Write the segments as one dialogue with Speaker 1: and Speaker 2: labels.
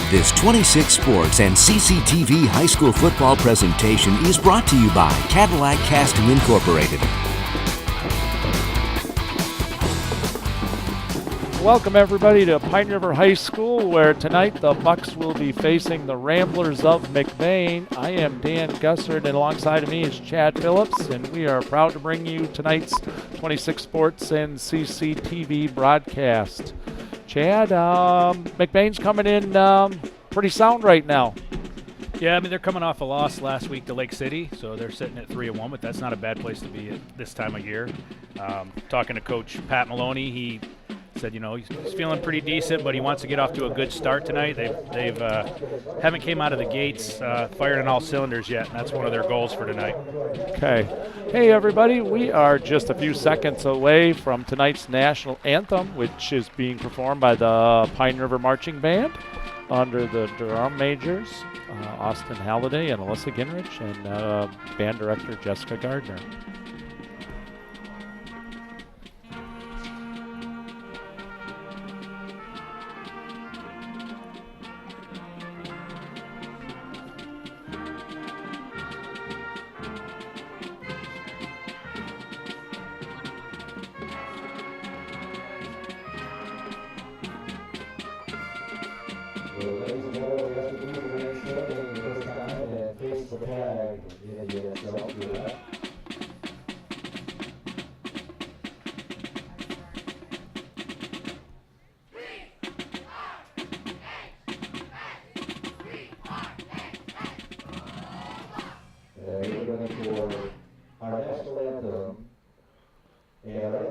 Speaker 1: This 26 Sports and CCTV high school football presentation is brought to you by Cadillac Casting Incorporated.
Speaker 2: Welcome everybody to Pine River High School, where tonight the Bucks will be facing the Ramblers of McBain. I am Dan Gussard, and alongside of me is Chad Phillips, and we are proud to bring you tonight's 26 Sports and CCTV broadcast. Chad, McBain's coming in pretty sound right now.
Speaker 3: Yeah, I mean, they're coming off a loss last week to Lake City, so they're sitting at 3-1, but that's not a bad place to be at this time of year. Talking to Coach Pat Maloney, he said, you know, he's feeling pretty decent, but he wants to get off to a good start tonight. They've haven't came out of the gates firing on all cylinders yet, and that's one of their goals for tonight.
Speaker 2: Okay. Hey, everybody. We are just a few seconds away from tonight's national anthem, which is being performed by the Pine River Marching Band under the drum majors, Austin Halliday and Alyssa Ginrich, and band director Jessica Gardner.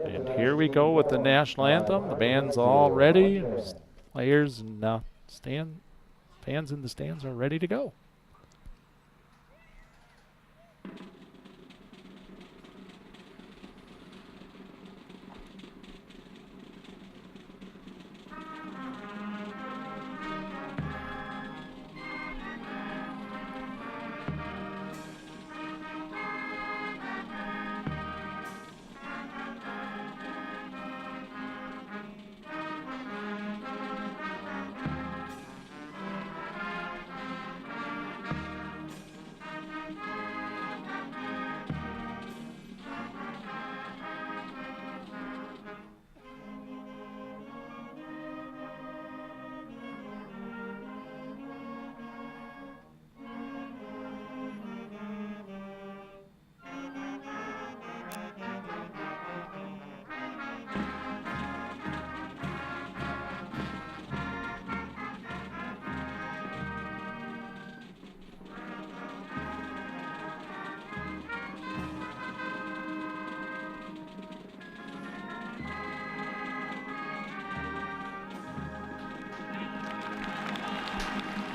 Speaker 2: And here we go with the national anthem. The band's all ready. Players and fans in the stands are ready to go.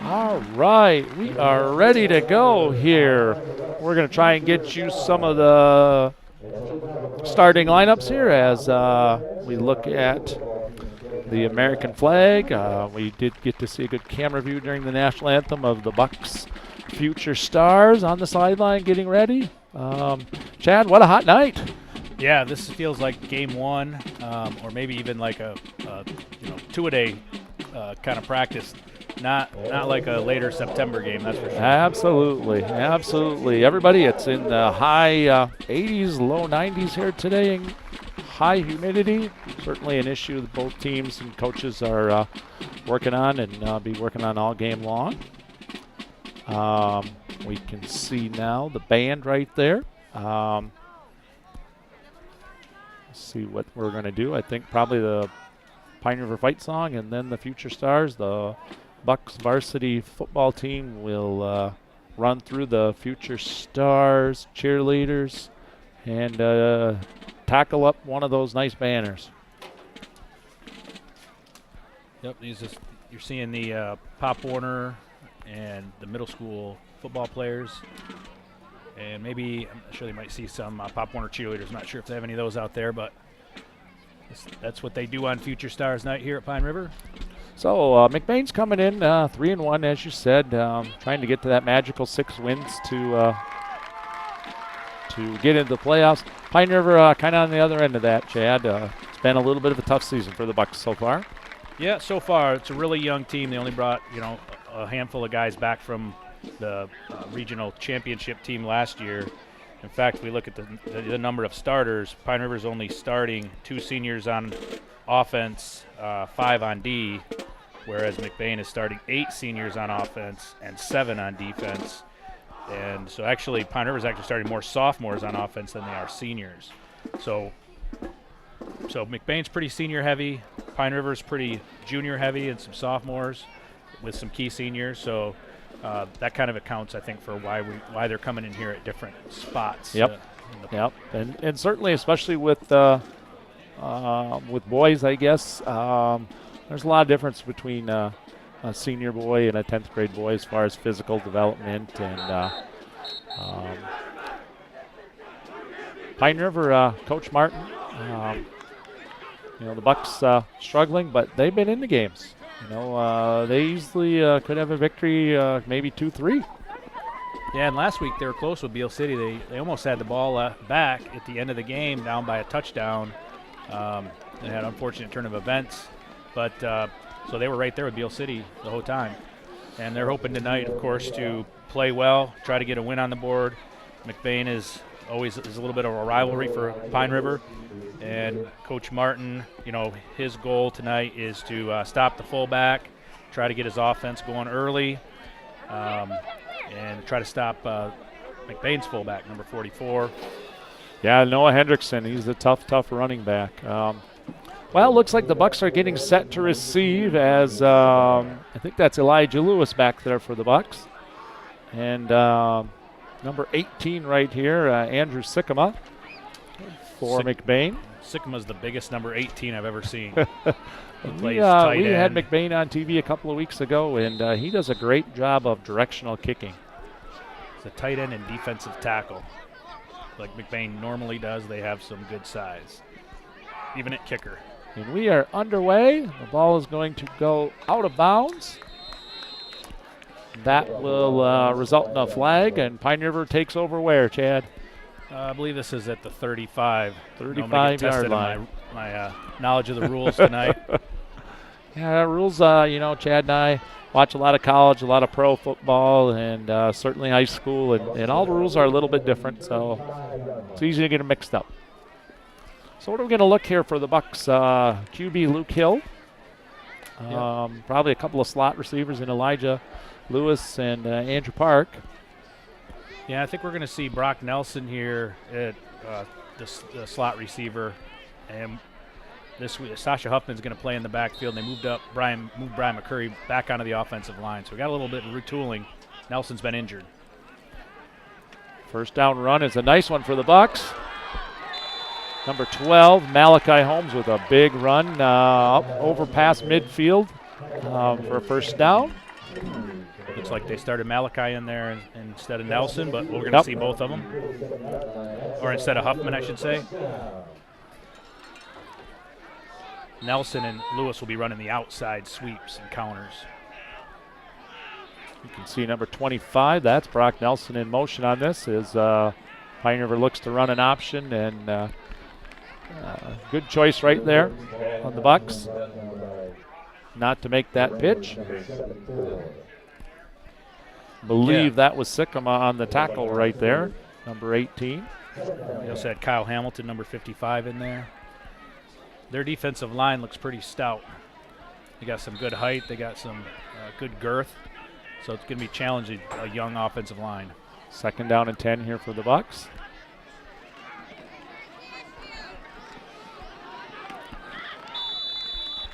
Speaker 2: All right, we are ready to go here. We're going to try and get you some of the starting lineups here as we look at the American flag. We did get to see a good camera view during the national anthem of the Bucks' future stars on the sideline getting ready. Chad, what a hot night.
Speaker 3: Yeah, this feels like game one, or maybe even like a two-a-day kind of practice. Not like a later September game, that's for sure.
Speaker 2: Absolutely, absolutely. Everybody, it's in the high 80s, low 90s here today. High humidity, certainly an issue that both teams and coaches are working on and be working on all game long. We can see now the band right there. Let's see what we're going to do. I think probably the Pine River Fight Song and then the Future Stars, the Bucks varsity football team will run through the Future Stars cheerleaders and tackle up one of those nice banners.
Speaker 3: Yep, you're seeing the Pop Warner and the middle school football players, and maybe I'm sure they might see some Pop Warner cheerleaders. I'm not sure if they have any of those out there, but that's what they do on Future Stars night here at Pine River.
Speaker 2: So McBain's coming in 3-1, as you said, trying to get to that magical 6 wins to get into the playoffs. Pine River kind of on the other end of that, Chad. It's been a little bit of a tough season for the Bucks so far.
Speaker 3: Yeah, so far it's a really young team. They only brought, a handful of guys back from the regional championship team last year. In fact, if we look at the number of starters, Pine River's only starting 2 seniors on offense, 5 on D, whereas McBain is starting 8 seniors on offense and 7 on defense. And so actually Pine River's actually starting more sophomores on offense than they are seniors. So McBain's pretty senior heavy. Pine River's pretty junior heavy and some sophomores with some key seniors. So that kind of accounts, I think, for why they're coming in here at different spots.
Speaker 2: Yep. And certainly, especially with boys, I guess, there's a lot of difference between a senior boy and a 10th grade boy as far as physical development. And Pine River, Coach Martin, the Bucks struggling, but they've been in the games. They easily could have a victory, maybe 2-3.
Speaker 3: Yeah, and last week they were close with Beale City. They almost had the ball back at the end of the game, down by a touchdown. They had an unfortunate turn of events, but so they were right there with Beale City the whole time. And they're hoping tonight, of course, to play well, try to get a win on the board. McBain is a little bit of a rivalry for Pine River. And Coach Martin, his goal tonight is to stop the fullback, try to get his offense going early, and try to stop McBain's fullback, number 44.
Speaker 2: Yeah, Noah Hendrickson, he's a tough running back. Well, it looks like the Bucks are getting set to receive as I think that's Elijah Lewis back there for the Bucks. And number 18 right here, Andrew Sikkema for McBain.
Speaker 3: Sikkema's the biggest number 18 I've ever seen.
Speaker 2: We had McBain on TV a couple of weeks ago, and he does a great job of directional kicking.
Speaker 3: He's a tight end and defensive tackle. Like McBain normally does, they have some good size, even at kicker.
Speaker 2: And we are underway. The ball is going to go out of bounds. That will result in a flag, and Pine River takes over where, Chad?
Speaker 3: I believe this is at the 35.
Speaker 2: 35-yard line.
Speaker 3: My knowledge of the rules tonight.
Speaker 2: Yeah, rules, Chad and I watch a lot of college, a lot of pro football, and certainly high school, and all the rules are a little bit different, so it's easy to get them mixed up. So what are we going to look here for the Bucks? QB Luke Hill. Probably a couple of slot receivers in Elijah Lewis and Andrew Park.
Speaker 3: Yeah, I think we're going to see Brock Nelson here at the slot receiver, and this week Sasha Huffman's going to play in the backfield. And they moved Brian McCurry back onto the offensive line, so we got a little bit of retooling. Nelson's been injured.
Speaker 2: First down run is a nice one for the Bucks. Number 12, Malachi Holmes with a big run up over past midfield for a first down.
Speaker 3: Looks like they started Malachi in there instead of Nelson, but we're going to see both of them. Or instead of Huffman, I should say. Nelson and Lewis will be running the outside sweeps and counters.
Speaker 2: You can see number 25, that's Brock Nelson in motion on this as Pine River looks to run an option, and good choice right there on the Bucks not to make that pitch. Believe that was Sikkema on the tackle right there, number 18.
Speaker 3: We also had Kyle Hamilton, number 55, in there. Their defensive line looks pretty stout. They got some good height. They got some good girth. So it's going to be challenging a young offensive line.
Speaker 2: Second down and 10 here for the Bucks.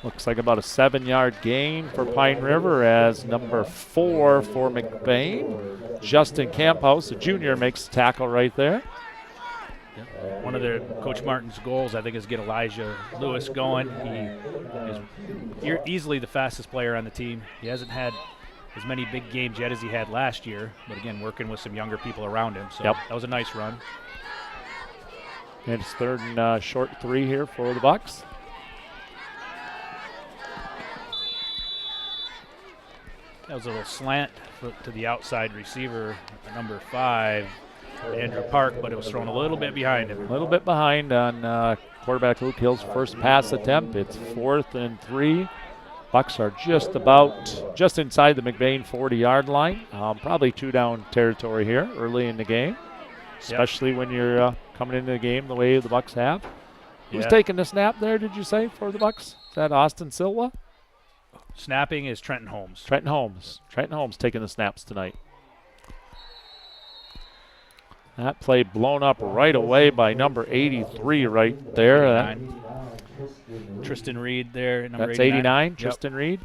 Speaker 2: Looks like about a 7-yard gain for Pine River as number 4 for McBain. Justin Camphouse, a junior, makes the tackle right there.
Speaker 3: Yeah. One of Coach Martin's goals, I think, is get Elijah Lewis going. He is easily the fastest player on the team. He hasn't had as many big games yet as he had last year, but again, working with some younger people around him. So that was a nice run.
Speaker 2: And it's third and short 3 here for the Bucks.
Speaker 3: That was a little slant to the outside receiver, number 5, Andrew Park, but it was thrown a little bit behind him.
Speaker 2: A little bit behind on quarterback Luke Hill's first pass attempt. It's 4th and 3 Bucks are just inside the McBain 40-yard line. Probably 2-down territory here early in the game, especially when you're coming into the game the way the Bucks have. Who's taking the snap there, did you say, for the Bucks? Is that Austin Silva?
Speaker 3: Snapping is Trenton Holmes.
Speaker 2: Trenton Holmes taking the snaps tonight. That play blown up right away by number 83 right there.
Speaker 3: Tristan Reed there.
Speaker 2: That's 89, Tristan Reed.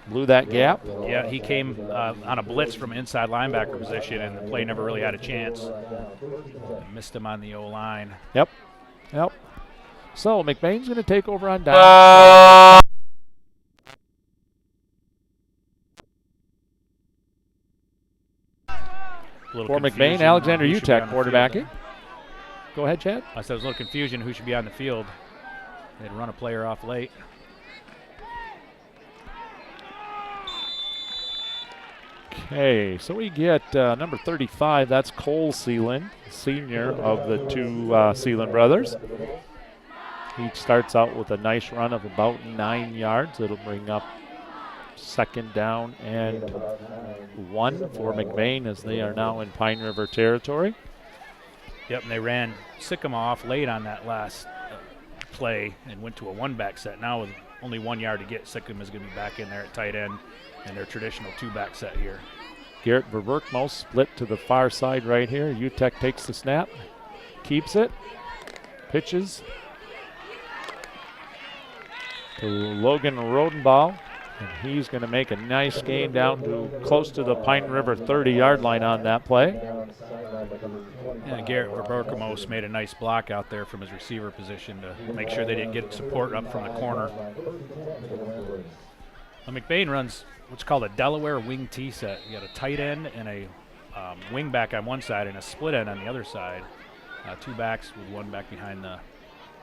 Speaker 2: Blew that gap.
Speaker 3: Yeah, he came on a blitz from inside linebacker position, and the play never really had a chance. Missed him on the O-line.
Speaker 2: Yep. So McBain's going to take over on down. For McBain, Alexander Utek quarterbacking. Go ahead, Chad.
Speaker 3: I said there was a little confusion who should be on the field. They'd run a player off late.
Speaker 2: Okay, so we get number 35. That's Cole Seeland, senior of the two Seeland brothers. He starts out with a nice run of about 9 yards. It'll bring up second down and 1 for McBain as they are now in Pine River territory.
Speaker 3: Yep, and they ran Sickam off late on that last play and went to a one-back set. Now with only 1 yard to get, Sickam is going to be back in there at tight end in their traditional two-back set here.
Speaker 2: Garrett Verberkmo split to the far side right here. Utek takes the snap, keeps it, pitches to Logan Rodenbaugh, and he's going to make a nice gain down to close to the Pine River 30-yard line on that play.
Speaker 3: Yeah, Garrett Verberkmo made a nice block out there from his receiver position to make sure they didn't get support up from the corner. McBain runs what's called a Delaware wing T set. You got a tight end and a wing back on one side and a split end on the other side. Two backs with one back behind the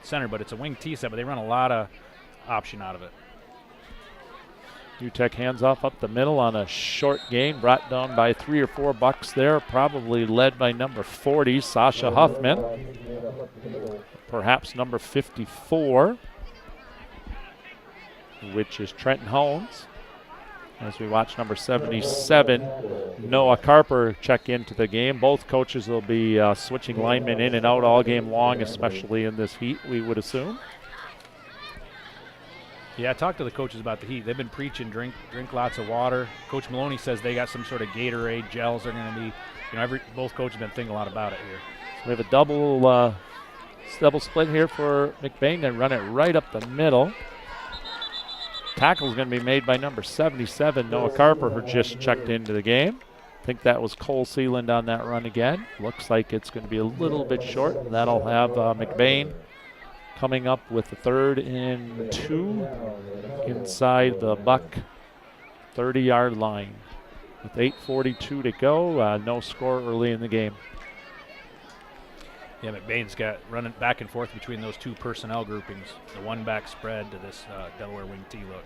Speaker 3: center, but it's a wing T set, but they run a lot of option out of it.
Speaker 2: Utek hands off up the middle on a short gain, brought down by 3 or 4 Bucks there, probably led by number 40, Sasha Huffman. Perhaps number 54, which is Trenton Holmes. As we watch number 77, Noah Carper, check into the game. Both coaches will be switching linemen in and out all game long, especially in this heat, we would assume.
Speaker 3: Yeah, I talked to the coaches about the heat. They've been preaching drink lots of water. Coach Maloney says they got some sort of Gatorade gels they're going to be, both coaches have been thinking a lot about it here.
Speaker 2: So we have a double split here for McBain. They run it right up the middle. Tackle is going to be made by number 77, Noah Carper, who just checked into the game. I think that was Cole Seeland on that run again. Looks like it's going to be a little bit short. That'll have McBain coming up with the 3rd and 2 inside the Buck 30-yard line. With 8:42 to go, no score early in the game.
Speaker 3: Yeah, McBain's got running back and forth between those two personnel groupings, the one-back spread to this Delaware wing T look.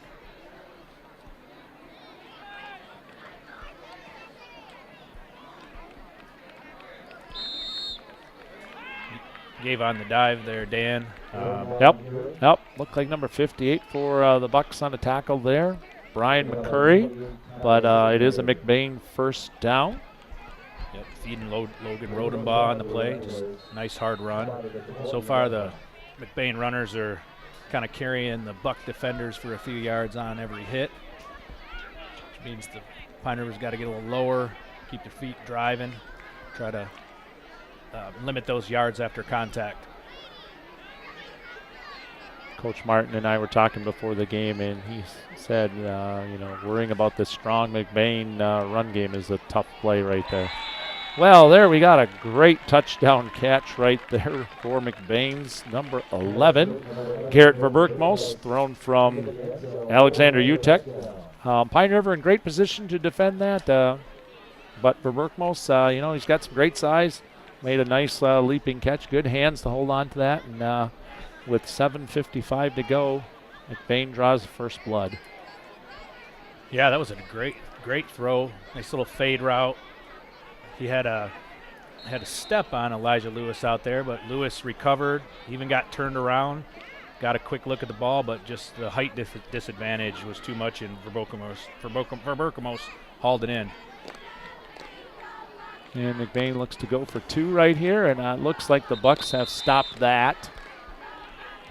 Speaker 3: Gave on the dive there, Dan.
Speaker 2: Yep. Looked like number 58 for the Bucks on a tackle there, Brian McCurry, but it is a McBain first down.
Speaker 3: Yep, feeding Logan Rodenbaugh on the play. Just nice hard run. So far, the McBain runners are kind of carrying the Buck defenders for a few yards on every hit, which means the Pine River's got to get a little lower, keep their feet driving, try to limit those yards after contact.
Speaker 2: Coach Martin and I were talking before the game, and he said, worrying about this strong McBain run game is a tough play right there. Well, there we got a great touchdown catch right there for McBain's number 11. Garrett Verberkmo, thrown from Alexander Utek. Pine River in great position to defend that, but Verberkmo, he's got some great size. Made a nice leaping catch. Good hands to hold on to that. And with 7:55 to go, McBain draws the first blood.
Speaker 3: Yeah, that was a great throw. Nice little fade route. He had a step on Elijah Lewis out there, but Lewis recovered, even got turned around, got a quick look at the ball, but just the height disadvantage was too much, and Verberkamos hauled it in.
Speaker 2: And McBain looks to go for 2 right here, and it looks like the Bucks have stopped that.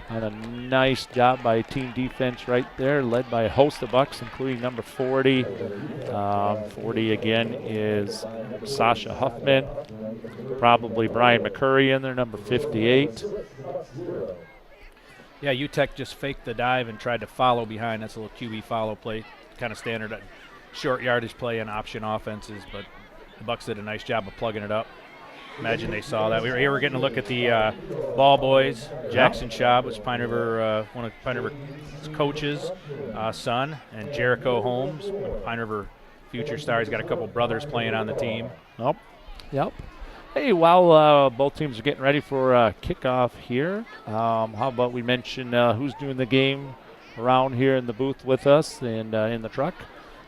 Speaker 2: And a nice job by team defense right there, led by a host of Bucks, including number 40. 40 again is Sasha Huffman. Probably Brian McCurry in there, number 58.
Speaker 3: Yeah, UTEC just faked the dive and tried to follow behind. That's a little QB follow play, kind of standard short yardage play and option offenses, but the Bucks did a nice job of plugging it up. Imagine they saw that. We were here. We're getting a look at the ball boys. Jackson Schaub was Pine River, one of Pine River's coaches' son, and Jericho Holmes, Pine River future star. He's got a couple brothers playing on the team.
Speaker 2: Yep. Hey, while both teams are getting ready for kickoff here, how about we mention who's doing the game around here in the booth with us and in the truck.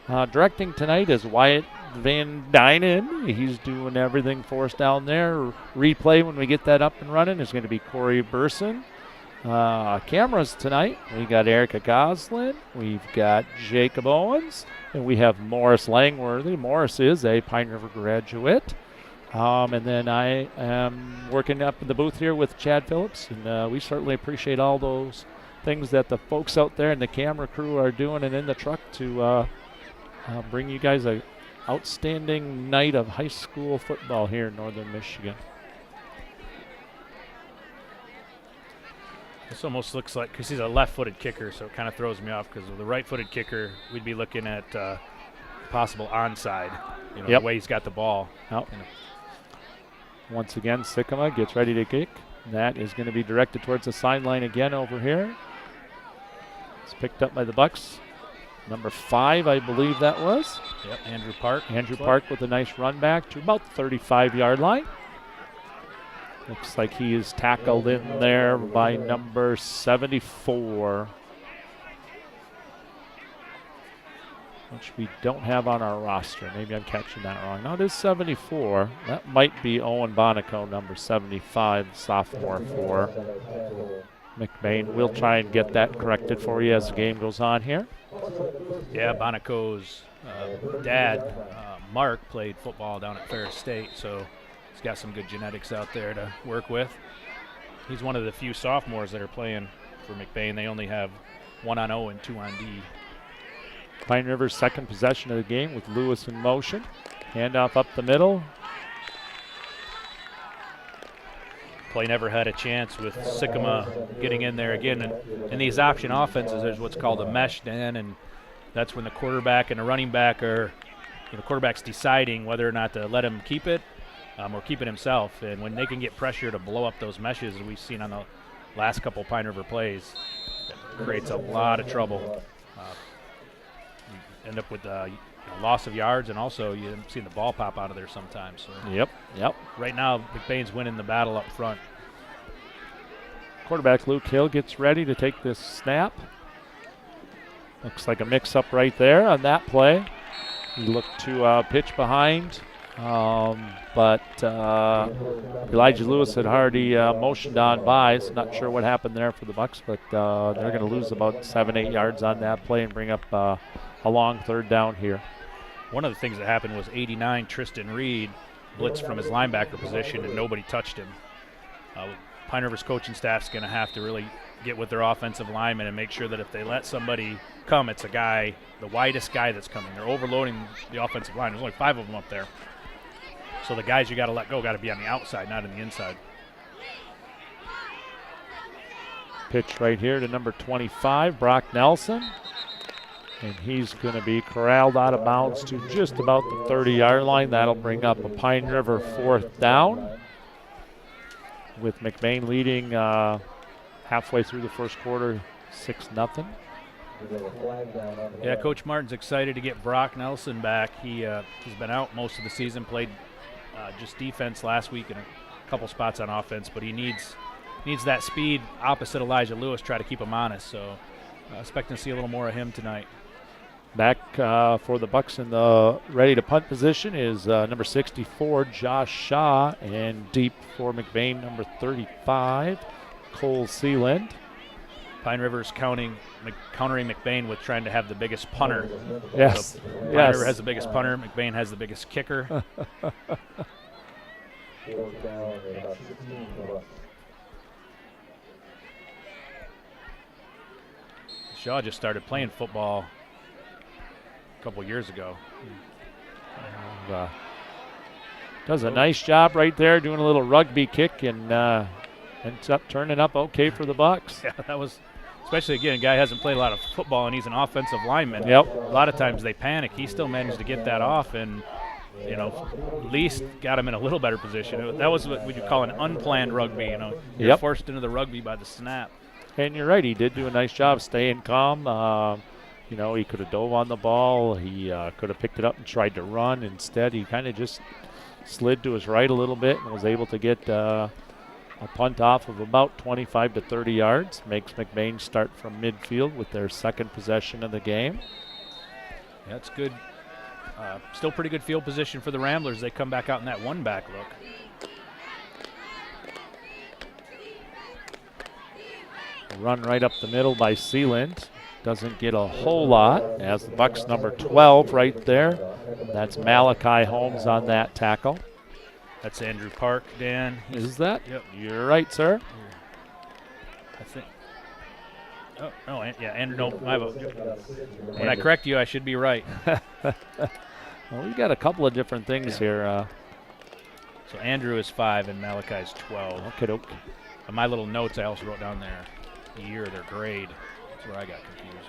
Speaker 2: Directing tonight is Wyatt Van Dynen. He's doing everything for us down there. Replay when we get that up and running is going to be Corey Burson. Cameras tonight, we got Erica Goslin, we've got Jacob Owens, and we have Morris Langworthy. Morris is a Pine River graduate. And then I am working up in the booth here with Chad Phillips, and we certainly appreciate all those things that the folks out there and the camera crew are doing and in the truck to bring you guys a outstanding night of high school football here in northern Michigan.
Speaker 3: This almost looks like, because he's a left-footed kicker, so it kind of throws me off, because with a right-footed kicker, we'd be looking at possible onside, the way he's got the ball.
Speaker 2: Yep. Once again, Sycamore gets ready to kick. That is going to be directed towards the sideline again over here. It's picked up by the Bucks. Number 5, I believe that was.
Speaker 3: Yep, Andrew Park.
Speaker 2: Andrew Park with a nice run back to about the 35-yard line. Looks like he is tackled in there by number 74, which we don't have on our roster. Maybe I'm catching that wrong. No, it is 74. That might be Owen Bonico, number 75, sophomore for McBain. We'll try and get that corrected for you as the game goes on here.
Speaker 3: Yeah, Bonico's dad, Mark, played football down at Ferris State, so he's got some good genetics out there to work with. He's one of the few sophomores that are playing for McBain. They only have 1 on O and 2 on D.
Speaker 2: Pine River's second possession of the game with Lewis in motion. Handoff up the middle.
Speaker 3: Play never had a chance with Sycamore getting in there again. And in these option offenses, there's what's called a mesh, Dan, and that's when the quarterback and the running back are, quarterback's deciding whether or not to let him keep it or keep it himself. And when they can get pressure to blow up those meshes, as we've seen on the last couple Pine River plays, that creates a lot of trouble. End up with loss of yards, and also you haven't seen the ball pop out of there sometimes. So
Speaker 2: Yep.
Speaker 3: right now, McBain's winning the battle up front.
Speaker 2: Quarterback Luke Hill gets ready to take this snap. Looks like a mix-up right there on that play. He looked to pitch behind, but Elijah Lewis had already motioned on by, so not sure what happened there for the Bucks, but they're going to lose about 7-8 yards on that play and bring up a long third down here.
Speaker 3: One of the things that happened was 89 Tristan Reed blitzed from his linebacker position, and nobody touched him. Pine River's coaching staff's going to have to really get with their offensive linemen and make sure that if they let somebody come, it's a guy, the widest guy that's coming. They're overloading the offensive line. There's only 5 of them up there. So the guys you got to let go got to be on the outside, not on the inside.
Speaker 2: Pitch right here to number 25, Brock Nelson. And he's going to be corralled out of bounds to just about the 30-yard line. That'll bring up a Pine River 4th down, with McBain leading halfway through the first quarter, 6-0.
Speaker 3: Yeah, Coach Martin's excited to get Brock Nelson back. He's been out most of the season, played just defense last week and a couple spots on offense, but he needs that speed opposite Elijah Lewis, try to keep him honest. So expecting to see a little more of him tonight.
Speaker 2: Back for the Bucks in the ready to punt position is number 64, Josh Shaw, and deep for McBain, number 35, Cole Sealand.
Speaker 3: Pine River's countering McBain with trying to have the biggest punter.
Speaker 2: Yes.
Speaker 3: So Pine
Speaker 2: Yes.
Speaker 3: River has the biggest punter. McBain has the biggest kicker. Shaw just started playing football a couple years ago.
Speaker 2: And, does a nice job right there doing a little rugby kick and ends up turning up okay for the Bucks.
Speaker 3: Yeah, that was, especially again, a guy who hasn't played a lot of football and he's an offensive lineman.
Speaker 2: Yep.
Speaker 3: A lot of times they panic. He still managed to get that off and, at least got him in a little better position. That was what we could call an unplanned rugby. You're
Speaker 2: Yep.
Speaker 3: forced into the rugby by the snap.
Speaker 2: And you're right, he did do a nice job staying calm. He could have dove on the ball. He could have picked it up and tried to run. Instead, he kind of just slid to his right a little bit and was able to get a punt off of about 25 to 30 yards. Makes McBain start from midfield with their second possession of the game.
Speaker 3: That's good. Still pretty good field position for the Ramblers. They come back out in that one-back look.
Speaker 2: Run right up the middle by Sealand. Doesn't get a whole lot as the Bucks number 12 right there. That's Malachi Holmes on that tackle.
Speaker 3: That's Andrew Park, Dan.
Speaker 2: Is that?
Speaker 3: Yep.
Speaker 2: You're right, sir.
Speaker 3: I think. Oh, no, yeah, Andrew, no, my vote. When I correct you, I should be right.
Speaker 2: Well, we got a couple of different things here.
Speaker 3: So Andrew is 5 and Malachi is 12.
Speaker 2: Okay, doke.
Speaker 3: On my little notes, I also wrote down their year, their grade. That's where I got confused.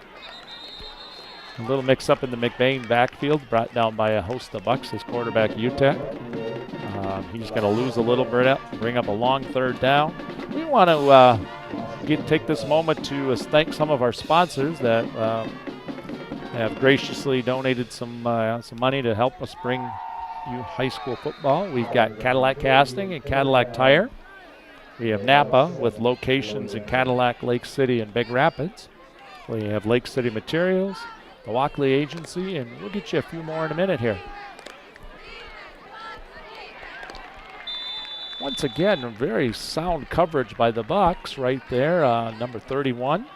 Speaker 2: A little mix-up in the McBain backfield, brought down by a host of Bucks, his quarterback, UTEC. He's going to lose a little bit up, bring up a long third down. We want to take this moment to thank some of our sponsors that have graciously donated some money to help us bring you high school football. We've got Cadillac Casting and Cadillac Tire. We have Napa with locations in Cadillac, Lake City, and Big Rapids. We have Lake City Materials, the Walkley Agency, and we'll get you a few more in a minute here. Once again, a very sound coverage by the Bucks right there, number 31.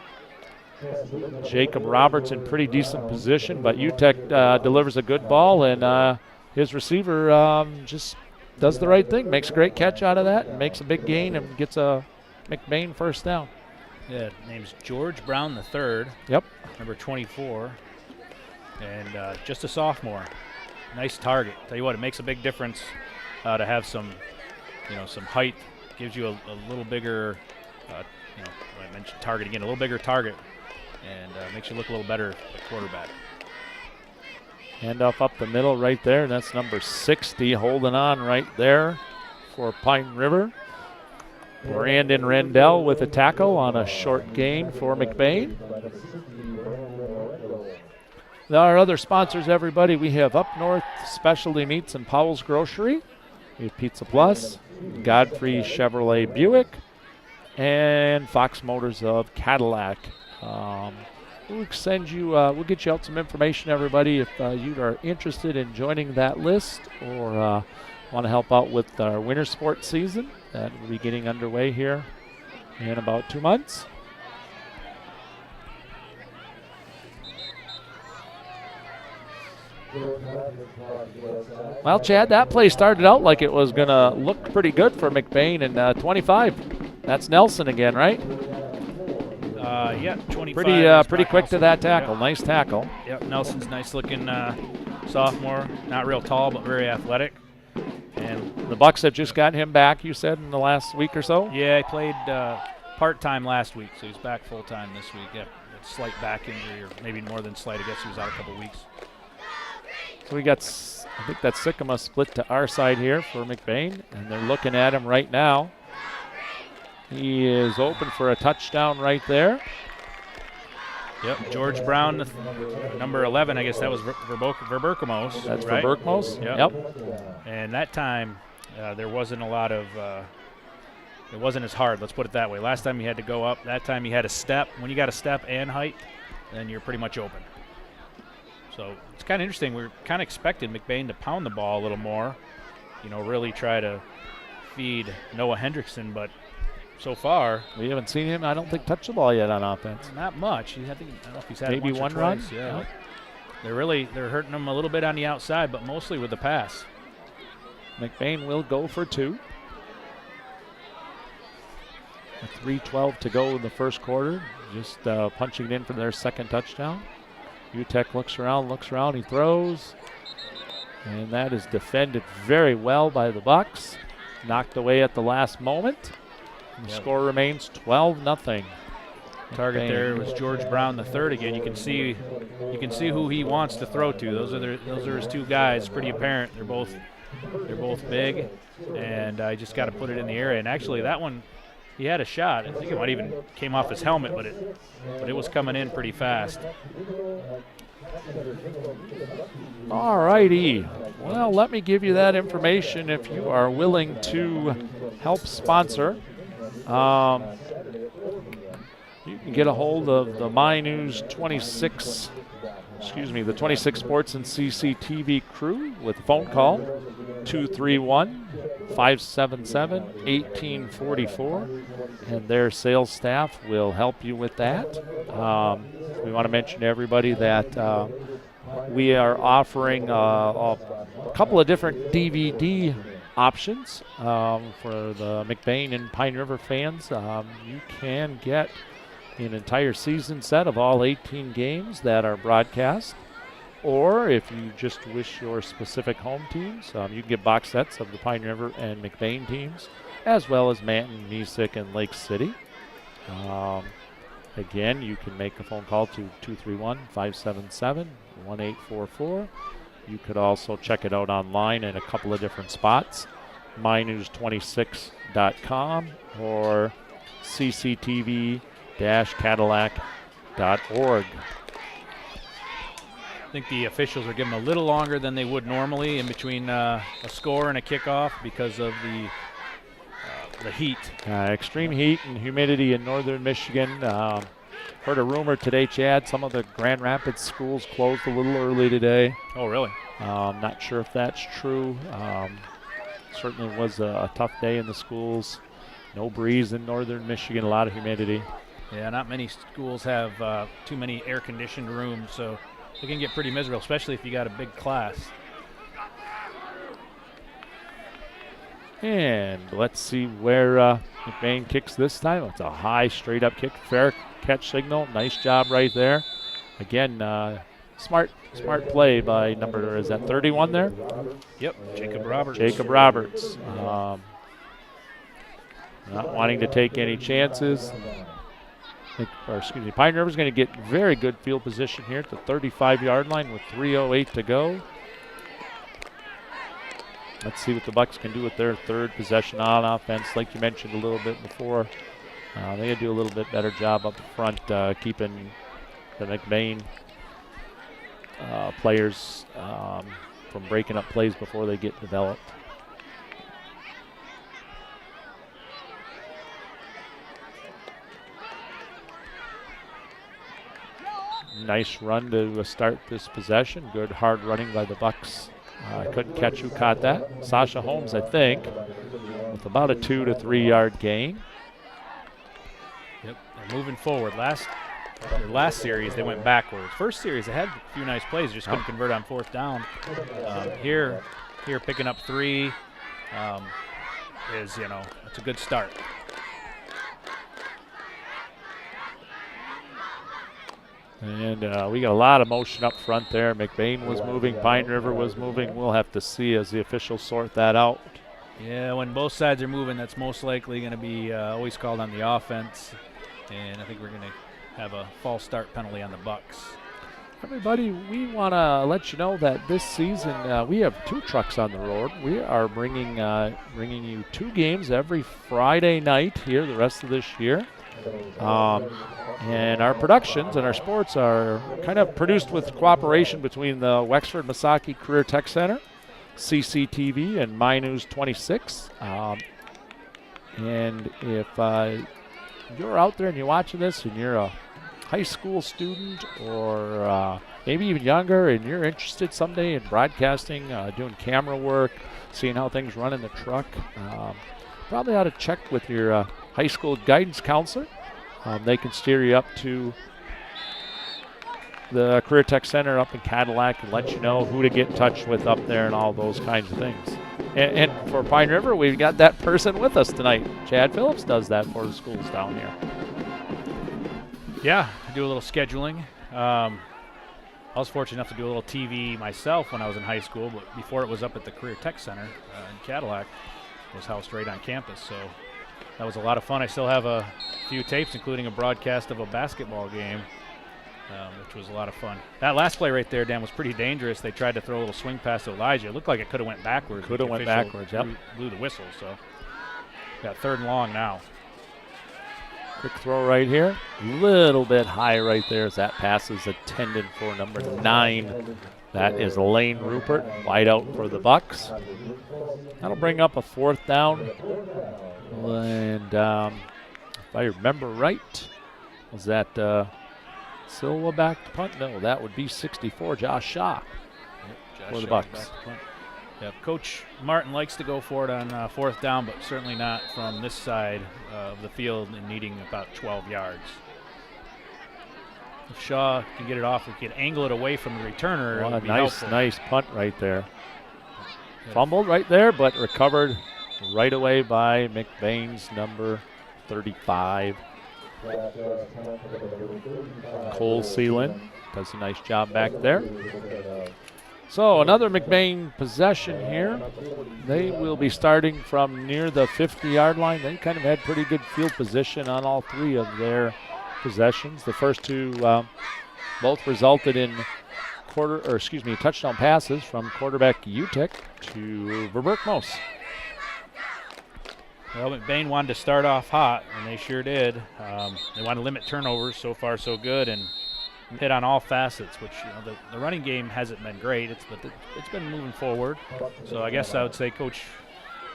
Speaker 2: Jacob Roberts in pretty decent position, but UTEC delivers a good ball, and his receiver just does the right thing, makes a great catch out of that, and makes a big gain and gets a McBain first down.
Speaker 3: Yeah, name's George Brown III.
Speaker 2: Yep.
Speaker 3: Number 24, and just a sophomore. Nice target. Tell you what, it makes a big difference to have some height. Gives you a little bigger, I mentioned target again, a little bigger target, and makes you look a little better at quarterback.
Speaker 2: Handoff up the middle right there, and that's number 60 holding on right there for Pine River. Brandon Rendell with a tackle on a short gain for McBain. Our other sponsors, everybody, we have Up North Specialty Meats and Powell's Grocery. We have Pizza Plus, Godfrey Chevrolet Buick, and Fox Motors of Cadillac. We'll get you out some information, everybody, if you are interested in joining that list or want to help out with our winter sports season. That will be getting underway here in about 2 months. Well, Chad, that play started out like it was going to look pretty good for McBain, and 25. That's Nelson again, right?
Speaker 3: Yeah, 25.
Speaker 2: Pretty quick
Speaker 3: Nelson.
Speaker 2: to that tackle.
Speaker 3: Yep.
Speaker 2: Nice tackle.
Speaker 3: Yep, Nelson's nice-looking sophomore. Not real tall, but very athletic. And
Speaker 2: The Bucks have just gotten him back, you said, in the last week or so?
Speaker 3: yeah, he played part-time last week, so he's back full-time this week. Yeah, a slight back injury, or maybe more than slight. I guess he was out a couple weeks.
Speaker 2: So we got, I think that Sycamore split to our side here for McBain, and they're looking at him right now. He is open for a touchdown right there.
Speaker 3: Yep, George Brown, number 11. I guess that was Verberkamos.
Speaker 2: That's
Speaker 3: right?
Speaker 2: for Berkmos?
Speaker 3: Yep. And that time, there wasn't a lot of, it wasn't as hard, let's put it that way. Last time he had to go up. That time he had a step. When you got a step and height, then you're pretty much open. So it's kind of interesting. We were kind of expecting McBain to pound the ball a little more, really try to feed Noah Hendrickson, but so far.
Speaker 2: We haven't seen him, I don't think, touch the ball yet on offense.
Speaker 3: Not much. I don't know if he's had
Speaker 2: Maybe
Speaker 3: once
Speaker 2: one
Speaker 3: or twice.
Speaker 2: run?
Speaker 3: Yeah.
Speaker 2: Yep.
Speaker 3: They're hurting him a little bit on the outside, but mostly with the pass.
Speaker 2: McBain will go for 2. 3:12 to go in the first quarter. Just punching it in for their second touchdown. UTEC looks around, he throws. And that is defended very well by the Bucks. Knocked away at the last moment. The score remains 12-0.
Speaker 3: Target there was George Brown III again. You can see who he wants to throw to. Those are his 2 guys. Pretty apparent. They're both big, and I just got to put it in the area. And actually, that one, he had a shot. I think it might even came off his helmet, but it was coming in pretty fast.
Speaker 2: All righty. Well, let me give you that information if you are willing to help sponsor. You can get a hold of the the 26 Sports and CCTV crew with a phone call, 231-577-1844, and their sales staff will help you with that. We want to mention to everybody that we are offering a couple of different DVD options for the McBain and Pine River fans. You can get an entire season set of all 18 games that are broadcast, or if you just wish your specific home teams, you can get box sets of the Pine River and McBain teams, as well as Manton, Niesick, and Lake City. Again, you can make a phone call to 231-577-1844. You could also check it out online at a couple of different spots, mynews26.com or cctv-cadillac.org.
Speaker 3: I think the officials are giving a little longer than they would normally in between a score and a kickoff because of the heat.
Speaker 2: Extreme heat and humidity in northern Michigan. Heard a rumor today, Chad, some of the Grand Rapids schools closed a little early today.
Speaker 3: Oh, really?
Speaker 2: Not sure if that's true. Certainly was a tough day in the schools. No breeze in northern Michigan, a lot of humidity.
Speaker 3: Yeah, not many schools have too many air-conditioned rooms, so it can get pretty miserable, especially if you got a big class.
Speaker 2: And let's see where McBain kicks this time. It's a high, straight-up kick. Fair catch signal. Nice job right there. Again, smart play by number, is that 31 there?
Speaker 3: Yep, Jacob Roberts.
Speaker 2: Not wanting to take any chances. Pine River's going to get very good field position here at the 35-yard line with 3:08 to go. Let's see what the Bucks can do with their third possession on offense. Like you mentioned a little bit before, they gotta do a little bit better job up front, keeping the McBain players from breaking up plays before they get developed. Nice run to start this possession. Good hard running by the Bucks. I couldn't catch who caught that. Sasha Holmes, I think, with about a 2 to 3 yard gain.
Speaker 3: Yep, they're moving forward. Last series, they went backwards. First series, they had a few nice plays, just couldn't convert on fourth down. Here picking up 3 is, it's a good start.
Speaker 2: And we got a lot of motion up front there. McBain was moving, Pine River was moving. We'll have to see as the officials sort that out.
Speaker 3: Yeah, when both sides are moving, that's most likely going to be always called on the offense. And I think we're going to have a false start penalty on the Bucks.
Speaker 2: Everybody, we want to let you know that this season we have 2 trucks on the road. We are bringing you 2 games every Friday night here the rest of this year. And our productions and our sports are kind of produced with cooperation between the Wexford Misaki Career Tech Center, CCTV, and MyNews26. And if you're out there and you're watching this and you're a high school student or maybe even younger and you're interested someday in broadcasting, doing camera work, seeing how things run in the truck, probably ought to check with your high school guidance counselor. They can steer you up to the Career Tech Center up in Cadillac and let you know who to get in touch with up there and all those kinds of things. And for Pine River, we've got that person with us tonight. Chad Phillips does that for the schools down here.
Speaker 3: Yeah, I do a little scheduling. I was fortunate enough to do a little TV myself when I was in high school, but before it was up at the Career Tech Center in Cadillac, it was housed right on campus. So that was a lot of fun. I still have a few tapes, including a broadcast of a basketball game, which was a lot of fun. That last play right there, Dan, was pretty dangerous. They tried to throw a little swing pass to Elijah. It looked like it could have went backwards.
Speaker 2: Could have went backwards, yep.
Speaker 3: Blew the whistle, so got 3rd and long now.
Speaker 2: Quick throw right here. Little bit high right there as that pass is intended for number 9. That is Lane Rupert, wide out for the Bucks. That'll bring up a 4th down. And if I remember right, was that Silva back to punt? No, that would be 64, Josh Shaw for the Bucks.
Speaker 3: Yeah, Coach Martin likes to go for it on 4th down, but certainly not from this side of the field and needing about 12 yards. If Shaw can get it off, we can angle it away from the returner.
Speaker 2: Well,
Speaker 3: it would be
Speaker 2: nice punt right there. Fumbled right there, but recovered right away by McBain's number 35. Cole Seelan does a nice job back there. So another McBain possession here. They will be starting from near the 50-yard line. They kind of had pretty good field position on all 3 of their possessions. The first 2 both resulted in touchdown passes from quarterback Utek to Verberkmos.
Speaker 3: Well, McBain wanted to start off hot, and they sure did. They want to limit turnovers. So far, so good, and hit on all facets, which the running game hasn't been great. But it's been moving forward. So I guess I would say Coach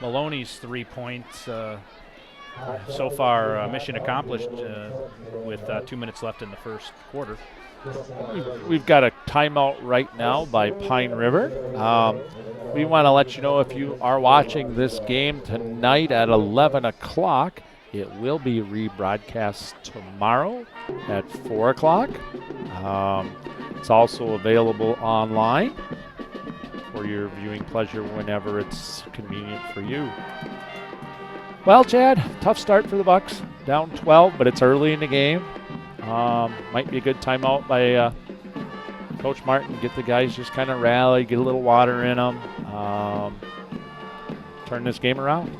Speaker 3: Maloney's 3 points so far mission accomplished with 2 minutes left in the first quarter.
Speaker 2: We've got a timeout right now by Pine River. We want to let you know if you are watching this game tonight at 11 o'clock, it will be rebroadcast tomorrow at 4 o'clock. It's also available online for your viewing pleasure whenever it's convenient for you. Well, Chad, tough start for the Bucks. Down 12, but it's early in the game. Might be a good timeout by Coach Martin. Get the guys just kind of rally, get a little water in them, turn this game around.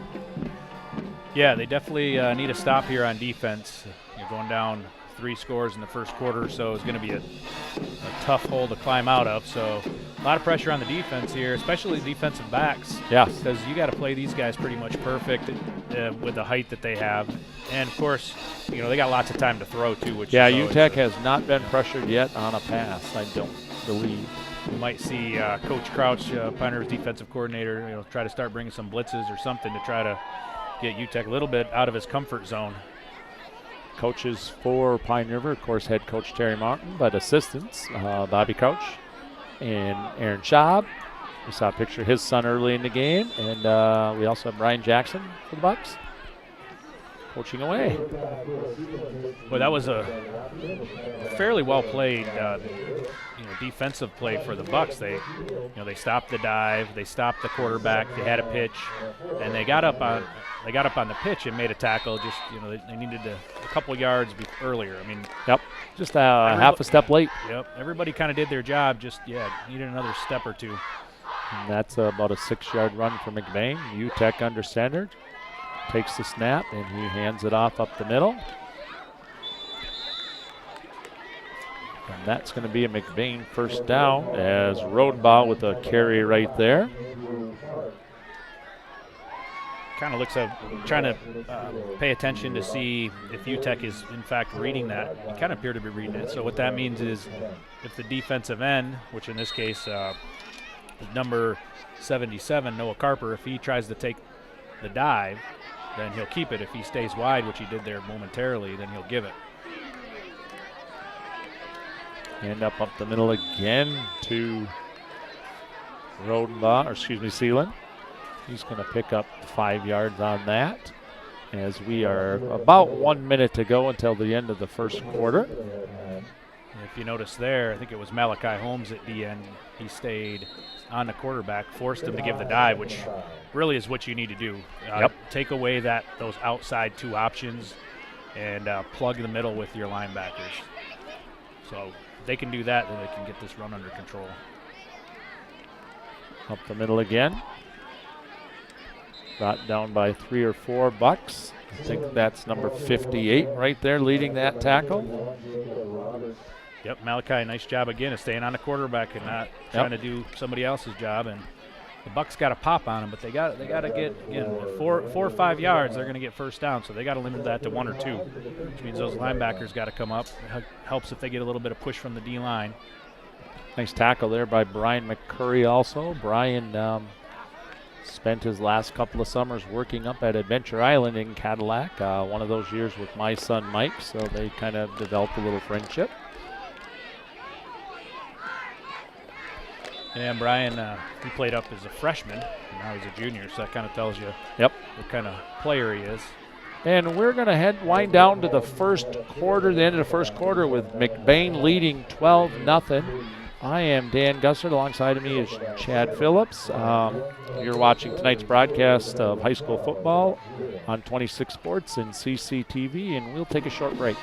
Speaker 3: Yeah, they definitely need a stop here on defense. You're going down 3 scores in the first quarter, so it's going to be a tough hole to climb out of. So a lot of pressure on the defense here, especially defensive backs.
Speaker 2: Yes.
Speaker 3: Because you got to play these guys pretty much perfect with the height that they have. And, of course, they got lots of time to throw, too. Which
Speaker 2: UTEC has not been pressured yet on a pass, I don't believe.
Speaker 3: We might see Coach Crouch, Pine River's defensive coordinator, try to start bringing some blitzes or something to try to get UTEC a little bit out of his comfort zone.
Speaker 2: Coaches for Pine River, of course, head coach Terry Martin, but assistants, Bobby Crouch and Aaron Schaub. We saw a picture of his son early in the game, and we also have Brian Jackson for the Bucks coaching away.
Speaker 3: Well, that was a fairly well played defensive play for the Bucks. They stopped the dive, they stopped the quarterback, they had a pitch, and they got up on the pitch and made a tackle. Just they needed a couple yards earlier.
Speaker 2: Just half a step late.
Speaker 3: Yep, everybody kind of did their job. Just needed another step or two.
Speaker 2: And that's about a 6-yard run for McBain. UTEC under center takes the snap and he hands it off up the middle. And that's going to be a McBain first down as Rodenbaugh with a carry right there.
Speaker 3: Kind of looks like trying to pay attention to see if UTEC is in fact reading that. You kind of appear to be reading it. So what that means is if the defensive end, which in this case is number 77, Noah Carper, if he tries to take the dive, then he'll keep it. If he stays wide, which he did there momentarily, then he'll give it.
Speaker 2: Hand up the middle again to Seelan. He's going to pick up 5 yards on that. as we are about 1 minute to go until the end of the first quarter.
Speaker 3: If you notice there, I think it was Malachi Holmes at the end. He stayed on the quarterback, forced him to give the dive, which really is what you need to do. Take away those outside two options and plug the middle with your linebackers. So if they can do that, then they can get this run under control.
Speaker 2: Up the middle again. Brought down by 3 or 4 Bucks. I think that's number 58 right there leading that tackle.
Speaker 3: Yep, Malachi, nice job again of staying on the quarterback and not trying to do somebody else's job. And the Bucks got to pop on him, but they got to get, again, 4 or 5 yards. They're going to get first down, so they got to limit that to 1 or 2, which means those linebackers got to come up. It helps if they get a little bit of push from the D line.
Speaker 2: Nice tackle there by Brian McCurry. Also, Brian spent his last couple of summers working up at Adventure Island in Cadillac. One of those years with my son Mike, so they kind of developed a little friendship.
Speaker 3: And Brian, he played up as a freshman, and now he's a junior, so that kind of tells you
Speaker 2: what
Speaker 3: kind of player he is.
Speaker 2: And we're going to wind down to the first quarter, the end of the first quarter, with McBain leading 12-0. I am Dan Gussert. Alongside of me is Chad Phillips. You're watching tonight's broadcast of high school football on 26 Sports and CCTV, and we'll take a short break.